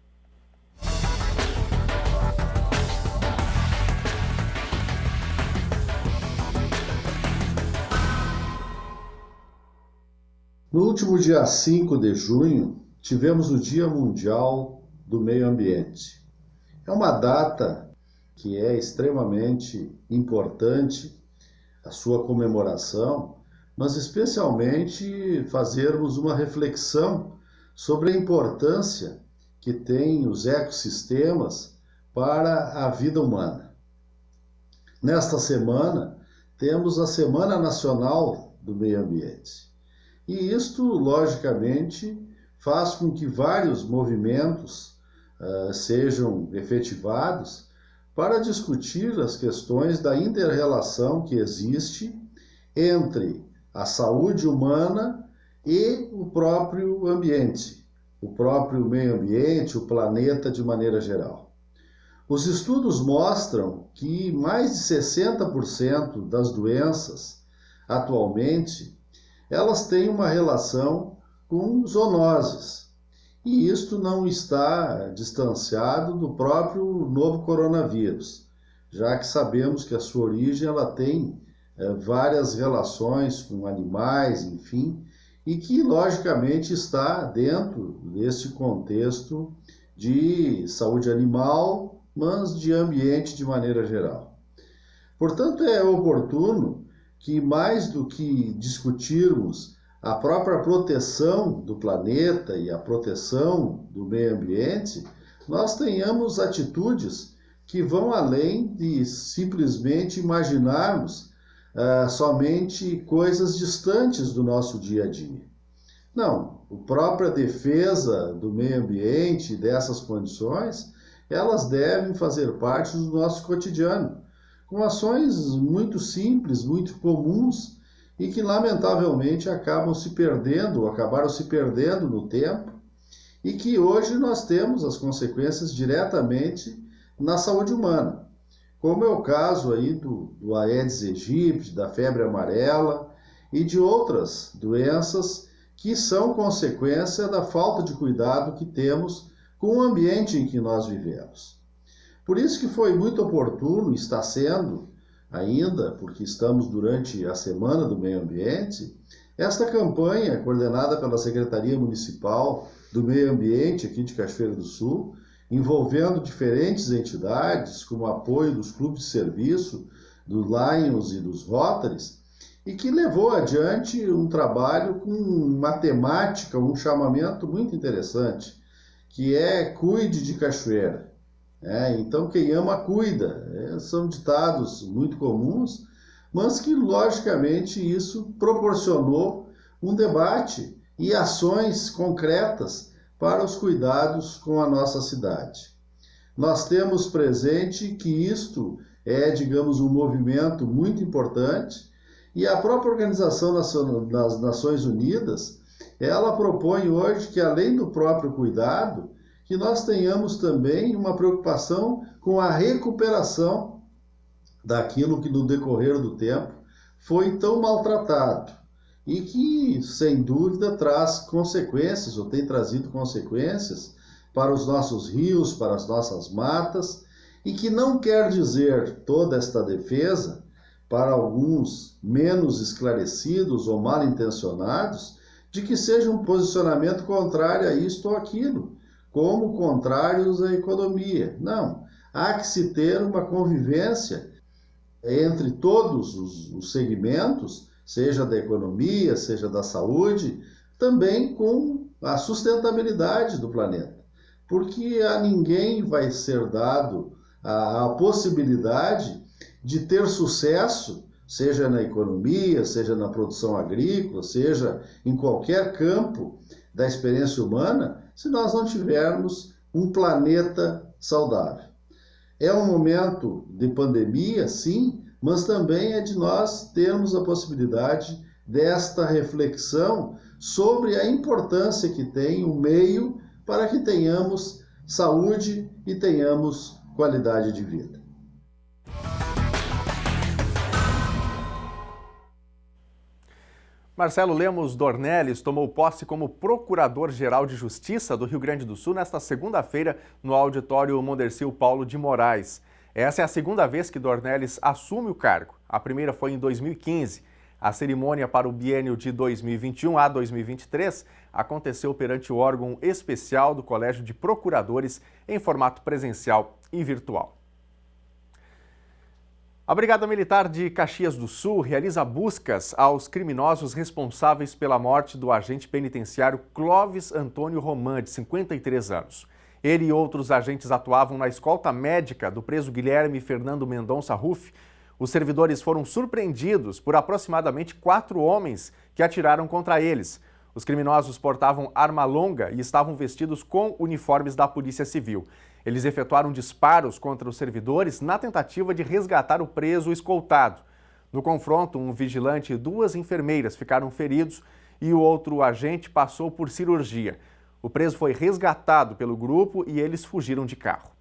No último dia 5 de junho, tivemos o Dia Mundial do Meio Ambiente. É uma data que é extremamente importante, a sua comemoração, mas especialmente fazermos uma reflexão sobre a importância que tem os ecossistemas para a vida humana. Nesta semana, temos a Semana Nacional do Meio Ambiente. E isto, logicamente, faz com que vários movimentos sejam efetivados para discutir as questões da inter-relação que existe entre a saúde humana e o próprio ambiente, o próprio meio ambiente, o planeta de maneira geral. Os estudos mostram que mais de 60% das doenças, atualmente, elas têm uma relação com zoonoses. E isto não está distanciado do próprio novo coronavírus, já que sabemos que a sua origem ela tem várias relações com animais, enfim, e que logicamente está dentro deste contexto de saúde animal, mas de ambiente de maneira geral. Portanto, é oportuno que mais do que discutirmos a própria proteção do planeta e a proteção do meio ambiente, nós tenhamos atitudes que vão além de simplesmente imaginarmos somente coisas distantes do nosso dia a dia. Não, a própria defesa do meio ambiente e dessas condições, elas devem fazer parte do nosso cotidiano, com ações muito simples, muito comuns e que lamentavelmente acabaram se perdendo no tempo e que hoje nós temos as consequências diretamente na saúde humana, como é o caso aí do Aedes aegypti, da febre amarela e de outras doenças que são consequência da falta de cuidado que temos com o ambiente em que nós vivemos. Por isso que foi muito oportuno, está sendo ainda, porque estamos durante a Semana do Meio Ambiente, esta campanha coordenada pela Secretaria Municipal do Meio Ambiente aqui de Cachoeira do Sul, envolvendo diferentes entidades, como apoio dos clubes de serviço, do Lions e dos Rotaries, e que levou adiante um trabalho com uma temática, um chamamento muito interessante, que é Cuide de Cachoeira. Então, quem ama, cuida. São ditados muito comuns, mas que, logicamente, isso proporcionou um debate e ações concretas para os cuidados com a nossa cidade. Nós temos presente que isto é, digamos, um movimento muito importante e a própria Organização das Nações Unidas, ela propõe hoje que, além do próprio cuidado, que nós tenhamos também uma preocupação com a recuperação daquilo que no decorrer do tempo foi tão maltratado e que, sem dúvida, traz consequências, ou tem trazido consequências para os nossos rios, para as nossas matas, e que não quer dizer toda esta defesa, para alguns menos esclarecidos ou mal intencionados, de que seja um posicionamento contrário a isto ou aquilo, como contrários à economia. Não, há que se ter uma convivência entre todos os segmentos, seja da economia, seja da saúde, também com a sustentabilidade do planeta. Porque a ninguém vai ser dado a possibilidade de ter sucesso, seja na economia, seja na produção agrícola, seja em qualquer campo da experiência humana, se nós não tivermos um planeta saudável. É um momento de pandemia, sim, mas também é de nós termos a possibilidade desta reflexão sobre a importância que tem o meio para que tenhamos saúde e tenhamos qualidade de vida. Marcelo Lemos Dornelles tomou posse como Procurador-Geral de Justiça do Rio Grande do Sul nesta segunda-feira no auditório Mondercil Paulo de Moraes. Essa é a segunda vez que Dornelles assume o cargo. A primeira foi em 2015. A cerimônia para o biênio de 2021 a 2023 aconteceu perante o órgão especial do Colégio de Procuradores em formato presencial e virtual. A Brigada Militar de Caxias do Sul realiza buscas aos criminosos responsáveis pela morte do agente penitenciário Clóvis Antônio Roman, de 53 anos. Ele e outros agentes atuavam na escolta médica do preso Guilherme Fernando Mendonça Ruff. Os servidores foram surpreendidos por aproximadamente 4 homens que atiraram contra eles. Os criminosos portavam arma longa e estavam vestidos com uniformes da Polícia Civil. Eles efetuaram disparos contra os servidores na tentativa de resgatar o preso escoltado. No confronto, um vigilante e 2 enfermeiras ficaram feridos e o outro agente passou por cirurgia. O preso foi resgatado pelo grupo e eles fugiram de carro.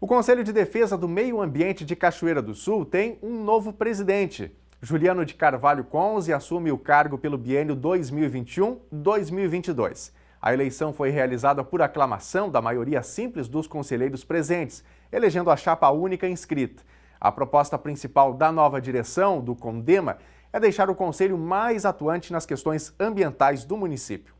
O Conselho de Defesa do Meio Ambiente de Cachoeira do Sul tem um novo presidente. Juliano de Carvalho Conze assume o cargo pelo biênio 2021-2022. A eleição foi realizada por aclamação da maioria simples dos conselheiros presentes, elegendo a chapa única inscrita. A proposta principal da nova direção do CONDEMA é deixar o conselho mais atuante nas questões ambientais do município.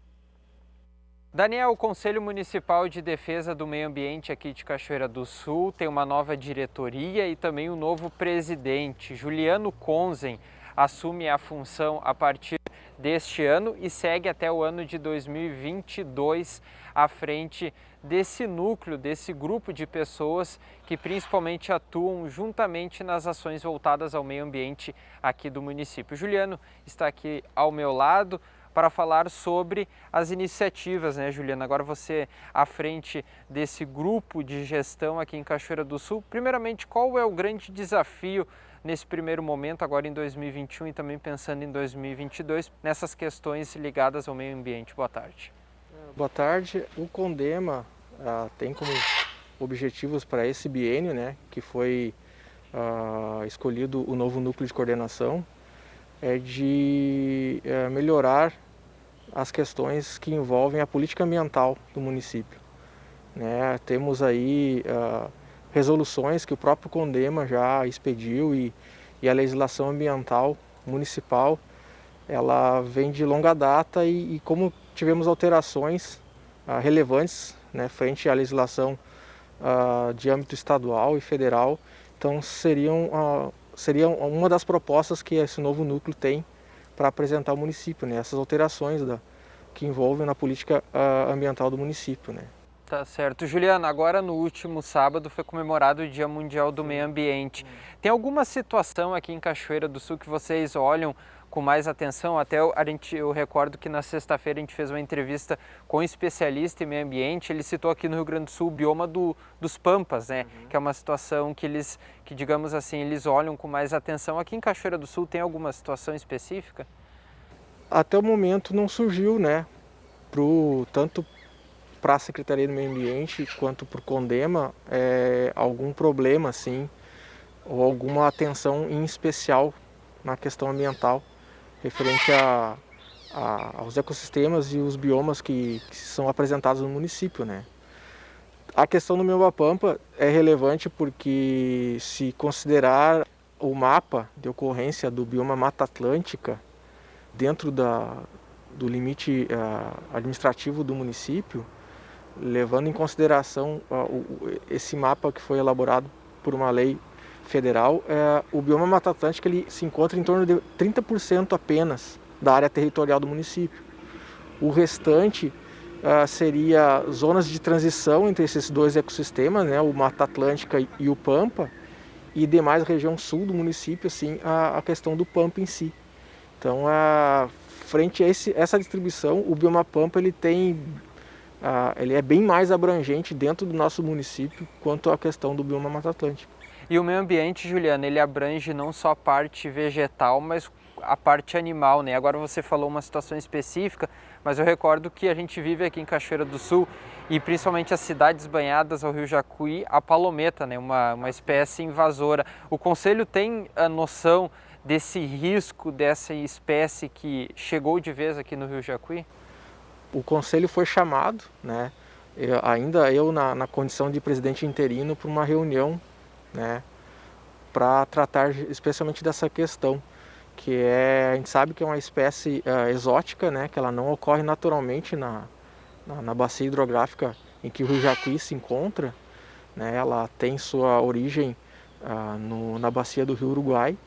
Daniel, o Conselho Municipal de Defesa do Meio Ambiente aqui de Cachoeira do Sul tem uma nova diretoria e também um novo presidente. Juliano Conze assume a função a partir deste ano e segue até o ano de 2022 à frente desse núcleo, desse grupo de pessoas que principalmente atuam juntamente nas ações voltadas ao meio ambiente aqui do município. Juliano está aqui ao meu lado para falar sobre as iniciativas, né, Juliana? Agora você à frente desse grupo de gestão aqui em Cachoeira do Sul. Primeiramente, qual é o grande desafio nesse primeiro momento, agora em 2021 e também pensando em 2022, nessas questões ligadas ao meio ambiente? Boa tarde. Boa tarde. O CONDEMA tem como objetivos para esse biênio, né, que foi escolhido o novo núcleo de coordenação, é de melhorar as questões que envolvem a política ambiental do município, né? Temos aí resoluções que o próprio CONDEMA já expediu e a legislação ambiental municipal ela vem de longa data e como tivemos alterações relevantes, né, frente à legislação de âmbito estadual e federal, então seria uma das propostas que esse novo núcleo tem para apresentar ao município, né, essas alterações que envolvem na política ambiental do município, né. Tá certo. Juliana, agora no último sábado foi comemorado o Dia Mundial do Meio Ambiente. Tem alguma situação aqui em Cachoeira do Sul que vocês olham com mais atenção? Até eu recordo que na sexta-feira a gente fez uma entrevista com um especialista em meio ambiente. Ele citou aqui no Rio Grande do Sul o bioma dos Pampas, né? Que é uma situação que digamos assim, eles olham com mais atenção. Aqui em Cachoeira do Sul tem alguma situação específica? Até o momento não surgiu, né? Tanto para a Secretaria do Meio Ambiente quanto para o CONDEMA algum problema assim, ou alguma atenção em especial na questão ambiental referente aos ecossistemas e os biomas que são apresentados no município, né? A questão do bioma Pampa é relevante porque se considerar o mapa de ocorrência do bioma Mata Atlântica dentro do limite administrativo do município, levando em consideração esse mapa que foi elaborado por uma lei federal, o bioma Mata Atlântica ele se encontra em torno de 30% apenas da área territorial do município. O restante seria zonas de transição entre esses dois ecossistemas, né, o Mata Atlântica e o Pampa, e demais região sul do município, assim, a questão do Pampa em si. Então, frente a essa distribuição, o bioma Pampa ele é bem mais abrangente dentro do nosso município quanto à questão do bioma Mata Atlântica. E o meio ambiente, Juliana, ele abrange não só a parte vegetal, mas a parte animal, né? Agora você falou uma situação específica, mas eu recordo que a gente vive aqui em Cachoeira do Sul e principalmente as cidades banhadas ao Rio Jacuí, a palometa, né? Uma espécie invasora. O Conselho tem a noção desse risco dessa espécie que chegou de vez aqui no Rio Jacuí? O Conselho foi chamado, né, eu na condição de presidente interino, para uma reunião, né, para tratar especialmente dessa questão, que a gente sabe que é uma espécie exótica, né, que ela não ocorre naturalmente na bacia hidrográfica em que o Rio Jacuí se encontra, né, ela tem sua origem na bacia do Rio Uruguai,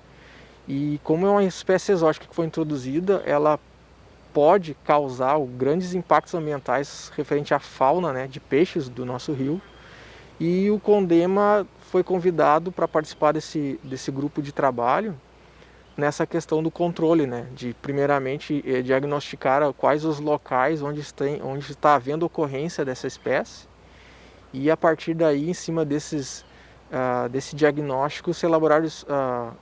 e como é uma espécie exótica que foi introduzida, ela pode causar grandes impactos ambientais referente à fauna, né, de peixes do nosso rio. E o CONDEMA foi convidado para participar desse grupo de trabalho nessa questão do controle, né, de primeiramente diagnosticar quais os locais onde está havendo ocorrência dessa espécie e a partir daí, em cima desse diagnóstico, se elaborar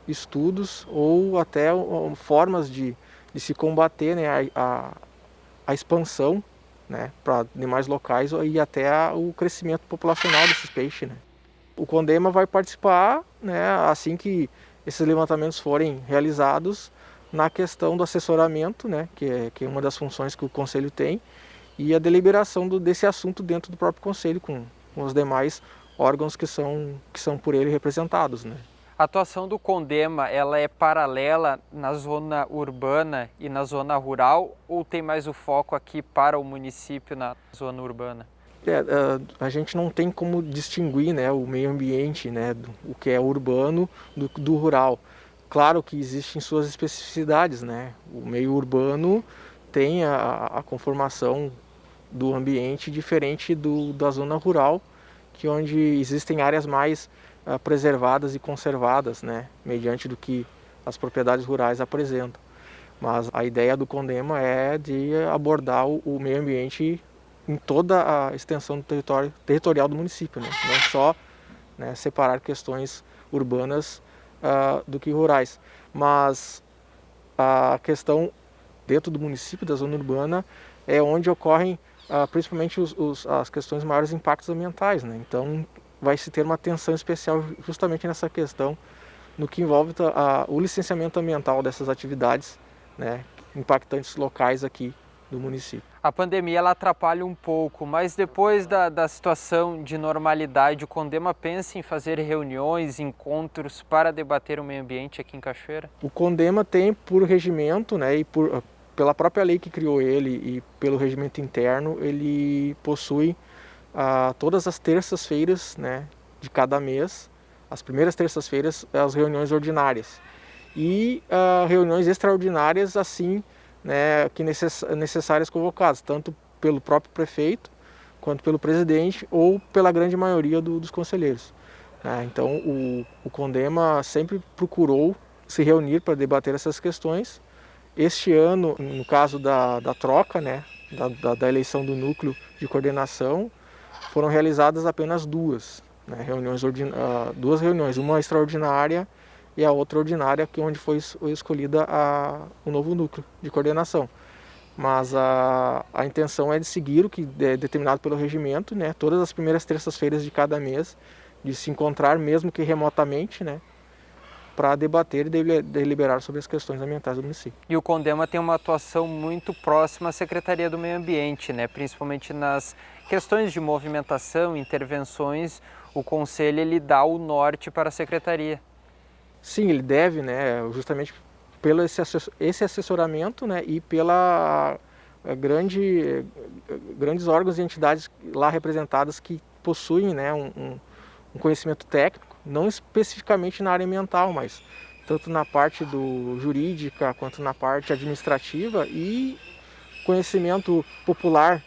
estudos ou até formas de se combater, né, a expansão, né, para demais locais e até o crescimento populacional desses peixes, né. O CONDEMA vai participar, né, assim que esses levantamentos forem realizados, na questão do assessoramento, né, que é uma das funções que o Conselho tem, e a deliberação desse assunto dentro do próprio Conselho, com os demais órgãos que são por ele representados, né. A atuação do CONDEMA, ela é paralela na zona urbana e na zona rural ou tem mais o foco aqui para o município na zona urbana? A gente não tem como distinguir, né, o meio ambiente, né, o que é urbano do rural. Claro que existem suas especificidades, né. O meio urbano tem a conformação do ambiente diferente da zona rural, onde existem áreas mais preservadas e conservadas, né, mediante do que as propriedades rurais apresentam. Mas a ideia do CONDEMA é de abordar o meio ambiente em toda a extensão do territorial do município, né? Não só, né, separar questões urbanas do que rurais. Mas a questão dentro do município, da zona urbana, é onde ocorrem principalmente as questões de maiores impactos ambientais, né? Então vai se ter uma atenção especial justamente nessa questão, no que envolve o licenciamento ambiental dessas atividades, né, impactantes locais aqui do município. A pandemia ela atrapalha um pouco, mas depois da situação de normalidade, o CONDEMA pensa em fazer reuniões, encontros para debater o meio ambiente aqui em Cachoeira? O CONDEMA tem por regimento, né, e pela própria lei que criou ele e pelo regimento interno, ele possui todas as terças-feiras, né, de cada mês, as primeiras terças-feiras, as reuniões ordinárias. E reuniões extraordinárias, assim, né, que necessárias convocadas, tanto pelo próprio prefeito, quanto pelo presidente ou pela grande maioria dos conselheiros. Então, o CONDEMA sempre procurou se reunir para debater essas questões. Este ano, no caso da troca, né, da eleição do núcleo de coordenação, foram realizadas apenas duas reuniões, uma extraordinária e a outra ordinária, onde foi escolhida o novo núcleo de coordenação. Mas a intenção é de seguir o que é determinado pelo regimento, né, todas as primeiras terças-feiras de cada mês, de se encontrar, mesmo que remotamente, né, para debater e deliberar sobre as questões ambientais do município. E o CONDEMA tem uma atuação muito próxima à Secretaria do Meio Ambiente, né, principalmente nas questões de movimentação, intervenções. O Conselho ele dá o norte para a Secretaria. Sim, ele deve, né, justamente pelo esse assessoramento, né, e pela grandes órgãos e entidades lá representadas que possuem, né, um conhecimento técnico, não especificamente na área ambiental, mas tanto na parte jurídica quanto na parte administrativa, e conhecimento popular,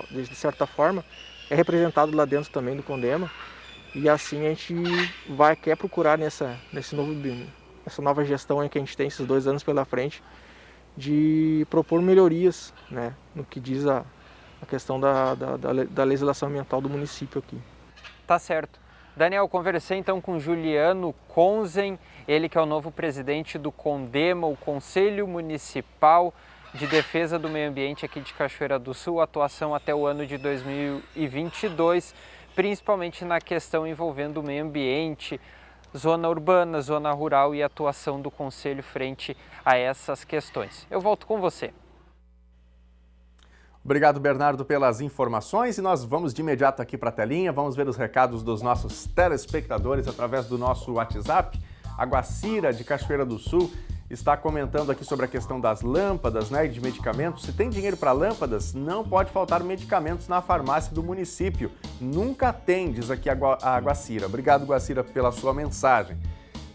de certa forma, é representado lá dentro também do CONDEMA. E assim a gente quer procurar nessa nova gestão que a gente tem, esses 2 anos pela frente, de propor melhorias, né, no que diz a questão da legislação ambiental do município aqui. Tá certo. Daniel, conversei então com Juliano Konzen, ele que é o novo presidente do CONDEMA, o Conselho Municipal de Defesa do Meio Ambiente aqui de Cachoeira do Sul, atuação até o ano de 2022, principalmente na questão envolvendo o meio ambiente, zona urbana, zona rural e atuação do Conselho frente a essas questões. Eu volto com você. Obrigado, Bernardo, pelas informações, e nós vamos de imediato aqui para a telinha, vamos ver os recados dos nossos telespectadores através do nosso WhatsApp. A Guacira, de Cachoeira do Sul, está comentando aqui sobre a questão das lâmpadas, né, e de medicamentos. Se tem dinheiro para lâmpadas, não pode faltar medicamentos na farmácia do município. Nunca tem, diz aqui a Guacira. Obrigado, Guacira, pela sua mensagem.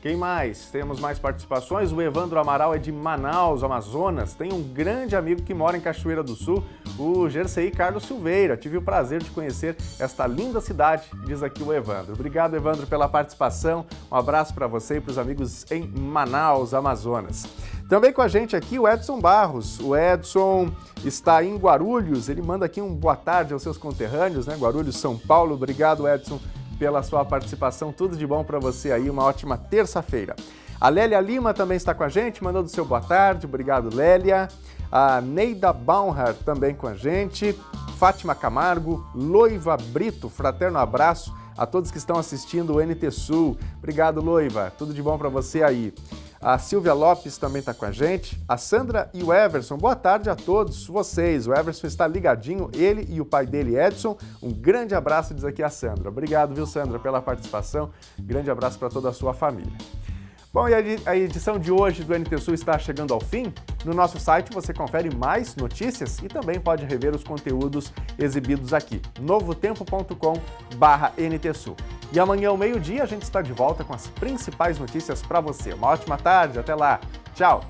Quem mais? Temos mais participações. O Evandro Amaral é de Manaus, Amazonas. Tem um grande amigo que mora em Cachoeira do Sul, o Gersei Carlos Silveira. Tive o prazer de conhecer esta linda cidade, diz aqui o Evandro. Obrigado, Evandro, pela participação. Um abraço para você e para os amigos em Manaus, Amazonas. Também com a gente aqui o Edson Barros. O Edson está em Guarulhos. Ele manda aqui um boa tarde aos seus conterrâneos, né? Guarulhos, São Paulo. Obrigado, Edson, pela sua participação, tudo de bom para você aí, uma ótima terça-feira. A Lélia Lima também está com a gente, mandando seu boa tarde, obrigado, Lélia. A Neida Baumhart também com a gente, Fátima Camargo, Loiva Brito, fraterno abraço a todos que estão assistindo o NT Sul. Obrigado, Loiva, tudo de bom para você aí. A Silvia Lopes também está com a gente, a Sandra e o Everson, boa tarde a todos vocês. O Everson está ligadinho, ele e o pai dele, Edson. Um grande abraço, diz aqui a Sandra. Obrigado, viu, Sandra, pela participação. Grande abraço para toda a sua família. Bom, e a edição de hoje do NT Sul está chegando ao fim. No nosso site você confere mais notícias e também pode rever os conteúdos exibidos aqui, novotempo.com/NT Sul. E amanhã ao meio-dia a gente está de volta com as principais notícias para você. Uma ótima tarde, até lá. Tchau!